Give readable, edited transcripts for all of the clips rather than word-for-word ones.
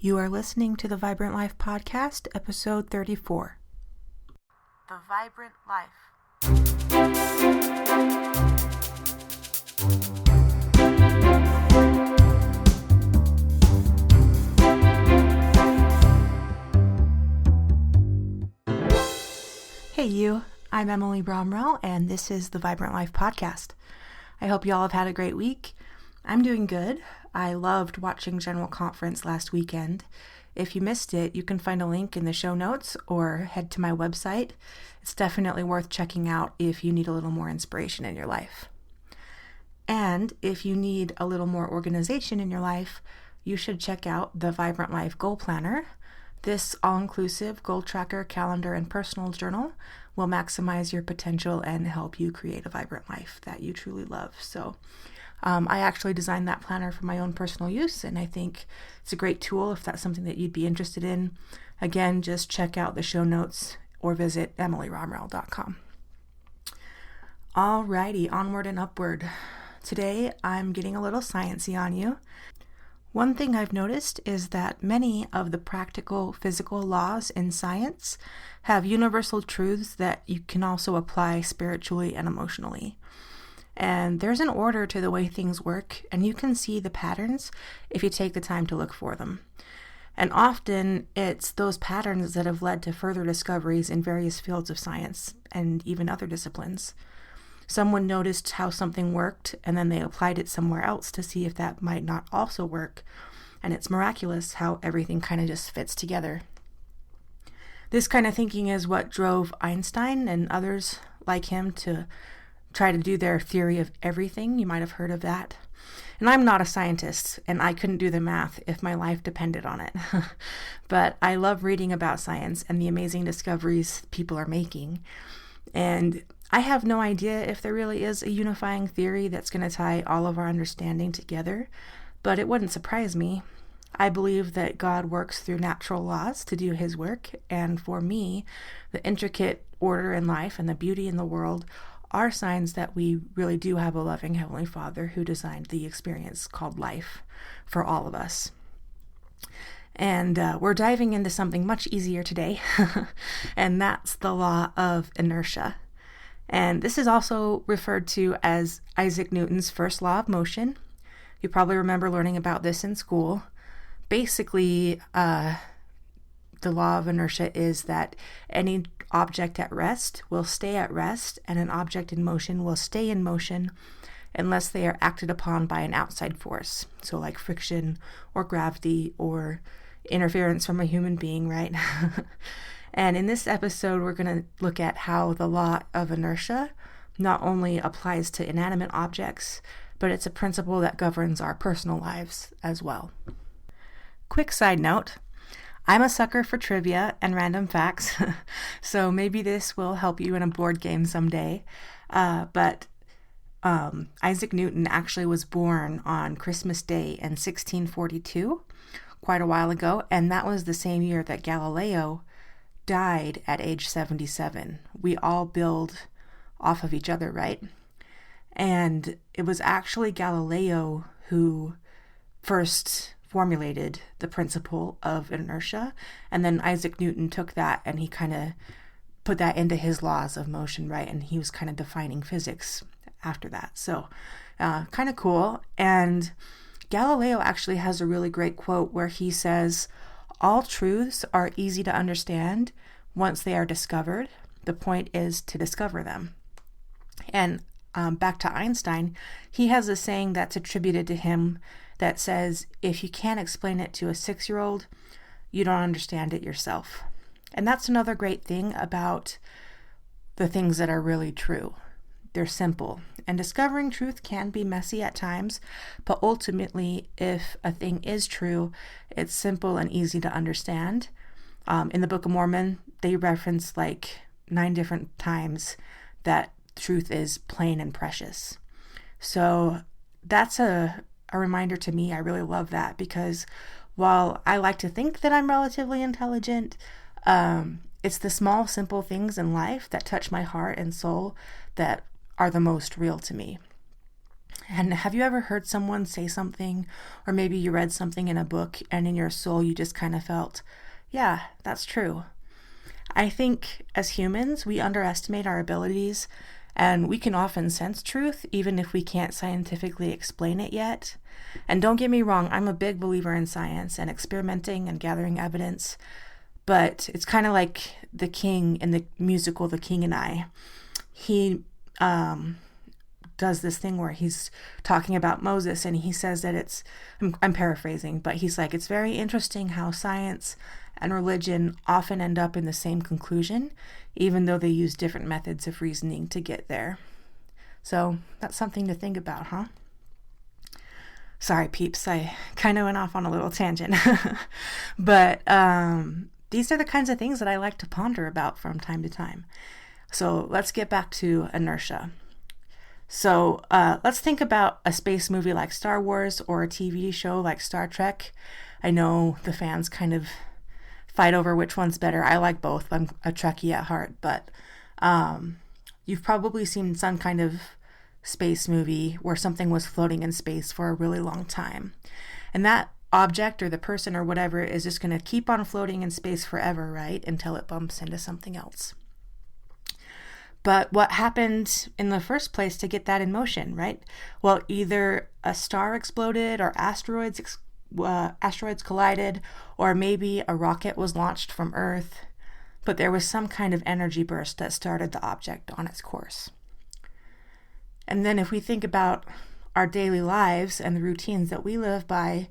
You are listening to the Vibrant Life Podcast, episode 34. The Vibrant Life. Hey you, I'm Emily Bromrell, and this is the Vibrant Life Podcast. I hope you all have had a great week. I'm doing good. I loved watching General Conference last weekend. If you missed it, you can find a link in the show notes or head to my website. It's definitely worth checking out if you need a little more inspiration in your life. And if you need a little more organization in your life, you should check out the Vibrant Life Goal Planner. This all-inclusive goal tracker, calendar, and personal journal will maximize your potential and help you create a vibrant life that you truly love. So I actually designed that planner for my own personal use, and I think it's a great tool if that's something that you'd be interested in. Again, just check out the show notes or visit emilyromrell.com. Alrighty, onward and upward. Today, I'm getting a little sciencey on you. One thing I've noticed is that many of the practical physical laws in science have universal truths that you can also apply spiritually and emotionally. And there's an order to the way things work, and you can see the patterns if you take the time to look for them. And often it's those patterns that have led to further discoveries in various fields of science and even other disciplines. Someone noticed how something worked, and then they applied it somewhere else to see if that might not also work. And it's miraculous how everything kind of just fits together. This kind of thinking is what drove Einstein and others like him to try to do their theory of everything. You might have heard of that. And I'm not a scientist, and I couldn't do the math if my life depended on it. But I love reading about science and the amazing discoveries people are making. And I have no idea if there really is a unifying theory that's going to tie all of our understanding together, but it wouldn't surprise me. I believe that God works through natural laws to do his work, and for me, the intricate order in life and the beauty in the world are signs that we really do have a loving Heavenly Father who designed the experience called life for all of us. And we're diving into something much easier today, and that's the Law of Inertia. And this is also referred to as Isaac Newton's first law of motion. You probably remember learning about this in school. Basically, the law of inertia is that any object at rest will stay at rest, and an object in motion will stay in motion unless they are acted upon by an outside force. So like friction or gravity or interference from a human being, right? And in this episode, we're going to look at how the law of inertia not only applies to inanimate objects, but it's a principle that governs our personal lives as well. Quick side note, I'm a sucker for trivia and random facts, so maybe this will help you in a board game someday. But Isaac Newton actually was born on Christmas Day in 1642, quite a while ago, and that was the same year that Galileo died at age 77. We all build off of each other, right? And it was actually Galileo who first formulated the principle of inertia, and then Isaac Newton took that and he kind of put that into his laws of motion, right? And he was kind of defining physics after that. So kind of cool. And Galileo actually has a really great quote where he says, "All truths are easy to understand once they are discovered. The point is to discover them." And back to Einstein, he has a saying that's attributed to him that says, if you can't explain it to a 6-year-old, you don't understand it yourself. And that's another great thing about the things that are really true. They're simple. And discovering truth can be messy at times, but ultimately, if a thing is true, it's simple and easy to understand. In the Book of Mormon, they reference like 9 different times that truth is plain and precious. So that's a reminder to me. I really love that, because while I like to think that I'm relatively intelligent, it's the small, simple things in life that touch my heart and soul that are the most real to me. And have you ever heard someone say something, or maybe you read something in a book and in your soul you just kind of felt, yeah, that's true. I think as humans, we underestimate our abilities, and we can often sense truth even if we can't scientifically explain it yet. And don't get me wrong, I'm a big believer in science and experimenting and gathering evidence, but it's kind of like the king in the musical The King and I. He does this thing where he's talking about Moses, and he says that I'm paraphrasing, but he's like, it's very interesting how science and religion often end up in the same conclusion, even though they use different methods of reasoning to get there. So that's something to think about, huh? Sorry, peeps, I kind of went off on a little tangent. But these are the kinds of things that I like to ponder about from time to time. So let's get back to inertia. So let's think about a space movie like Star Wars or a TV show like Star Trek. I know the fans kind of fight over which one's better. I like both. I'm a Trekkie at heart, but you've probably seen some kind of space movie where something was floating in space for a really long time. And that object or the person or whatever is just going to keep on floating in space forever, right? Until it bumps into something else. But what happened in the first place to get that in motion, right? Well, either a star exploded or asteroids collided, or maybe a rocket was launched from Earth, but there was some kind of energy burst that started the object on its course. And then if we think about our daily lives and the routines that we live by,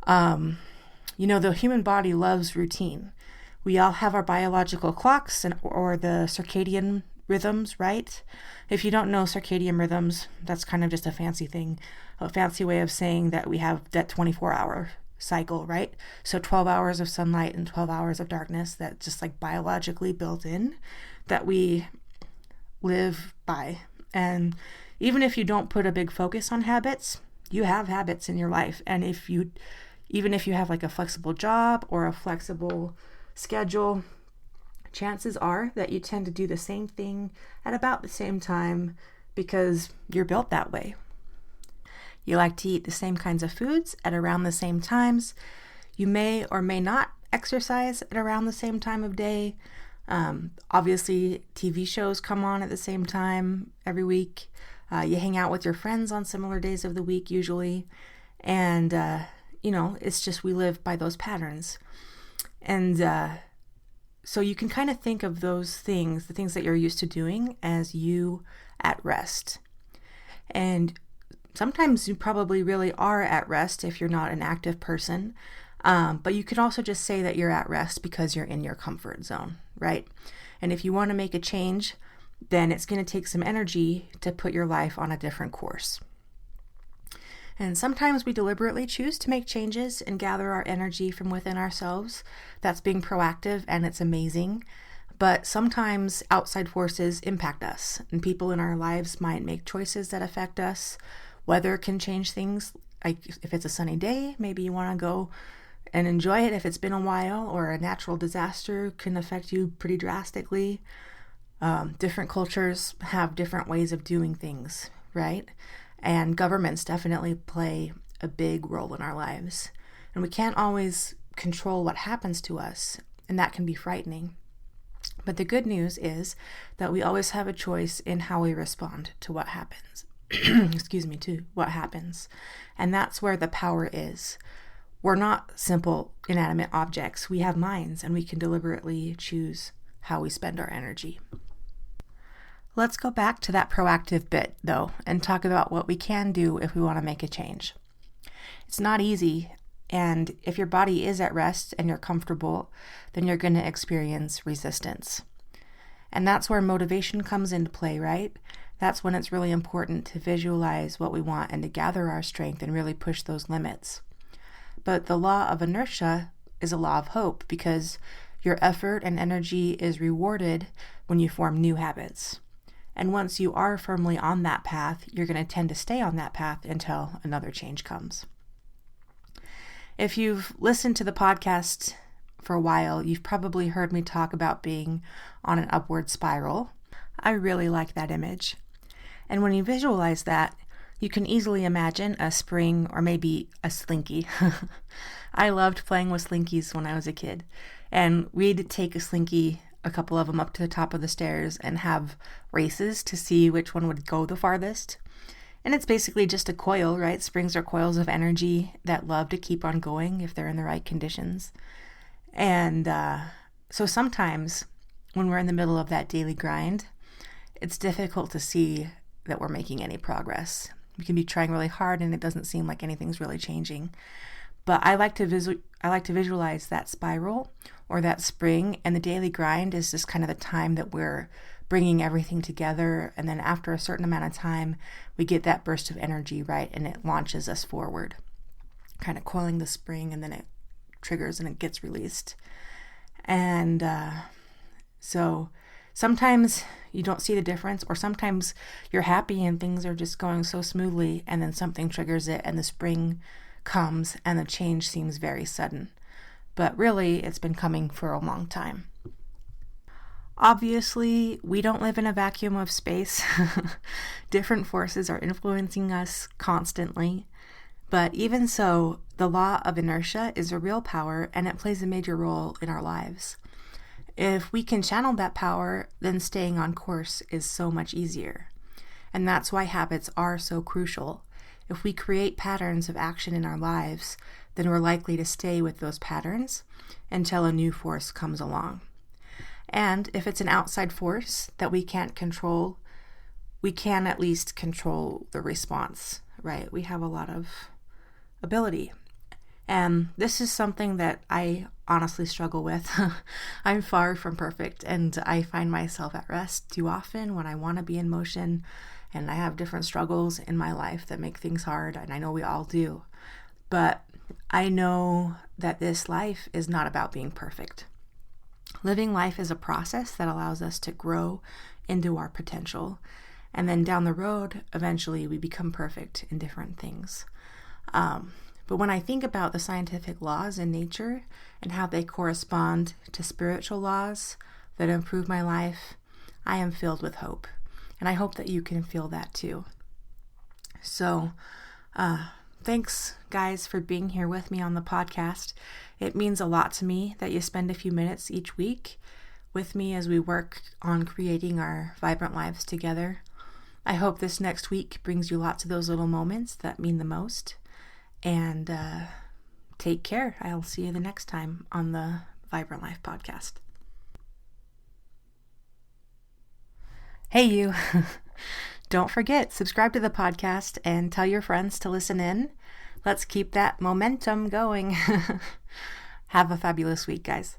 the human body loves routine. We all have our biological clocks or the circadian rhythms, right? If you don't know circadian rhythms, that's kind of just a fancy way of saying that we have that 24-hour cycle, right? So 12 hours of sunlight and 12 hours of darkness that just like biologically built in that we live by. And even if you don't put a big focus on habits, you have habits in your life. And even if you have like a flexible job or a flexible schedule, chances are that you tend to do the same thing at about the same time because you're built that way. You like to eat the same kinds of foods at around the same times. You may or may not exercise at around the same time of day. Obviously, TV shows come on at the same time every week. You hang out with your friends on similar days of the week usually. And, it's just we live by those patterns. And so you can kind of think of those things, the things that you're used to doing, as you at rest. And sometimes you probably really are at rest if you're not an active person. But you could also just say that you're at rest because you're in your comfort zone, right? And if you want to make a change, then it's going to take some energy to put your life on a different course. And sometimes we deliberately choose to make changes and gather our energy from within ourselves. That's being proactive, and it's amazing. But sometimes outside forces impact us, and people in our lives might make choices that affect us. Weather can change things. Like if it's a sunny day, maybe you want to go and enjoy it if it's been a while, or a natural disaster can affect you pretty drastically. Different cultures have different ways of doing things, right? And governments definitely play a big role in our lives. And we can't always control what happens to us, and that can be frightening. But the good news is that we always have a choice in how we respond to what happens. To what happens. And that's where the power is. We're not simple inanimate objects. We have minds, and we can deliberately choose how we spend our energy. Let's go back to that proactive bit, though, and talk about what we can do if we want to make a change. It's not easy, and if your body is at rest and you're comfortable, then you're going to experience resistance. And that's where motivation comes into play, right? That's when it's really important to visualize what we want and to gather our strength and really push those limits. But the law of inertia is a law of hope because your effort and energy is rewarded when you form new habits. And once you are firmly on that path, you're going to tend to stay on that path until another change comes. If you've listened to the podcast for a while, you've probably heard me talk about being on an upward spiral. I really like that image. And when you visualize that, You can easily imagine a spring or maybe a slinky. I loved playing with slinkies when I was a kid. And we'd take a slinky, a couple of them, up to the top of the stairs and have races to see which one would go the farthest. And it's basically just a coil, right? Springs are coils of energy that love to keep on going if they're in the right conditions. And so sometimes when we're in the middle of that daily grind, it's difficult to see that we're making any progress. We can be trying really hard and it doesn't seem like anything's really changing. But I like to visualize that spiral or that spring, and the daily grind is just kind of the time that we're bringing everything together, and then after a certain amount of time, we get that burst of energy, right, and it launches us forward, kind of coiling the spring, and then it triggers and it gets released. And so sometimes you don't see the difference, or sometimes you're happy and things are just going so smoothly, and then something triggers it and the spring comes and the change seems very sudden. But really, it's been coming for a long time. Obviously, we don't live in a vacuum of space. Different forces are influencing us constantly. But even so, the law of inertia is a real power, and it plays a major role in our lives. If we can channel that power, then staying on course is so much easier. And that's why habits are so crucial. If we create patterns of action in our lives, then we're likely to stay with those patterns until a new force comes along. And if it's an outside force that we can't control, we can at least control the response, right? We have a lot of ability. And this is something that I honestly struggle with. I'm far from perfect, and I find myself at rest too often when I want to be in motion, and I have different struggles in my life that make things hard, and I know we all do. But I know that this life is not about being perfect. Living life is a process that allows us to grow into our potential, and then down the road, eventually we become perfect in different things. But when I think about the scientific laws in nature and how they correspond to spiritual laws that improve my life, I am filled with hope. And I hope that you can feel that too. So, thanks, guys, for being here with me on the podcast. It means a lot to me that you spend a few minutes each week with me as we work on creating our vibrant lives together. I hope this next week brings you lots of those little moments that mean the most. And take care. I'll see you the next time on the Vibrant Life podcast. Hey, you. Don't forget, subscribe to the podcast and tell your friends to listen in. Let's keep that momentum going. Have a fabulous week, guys.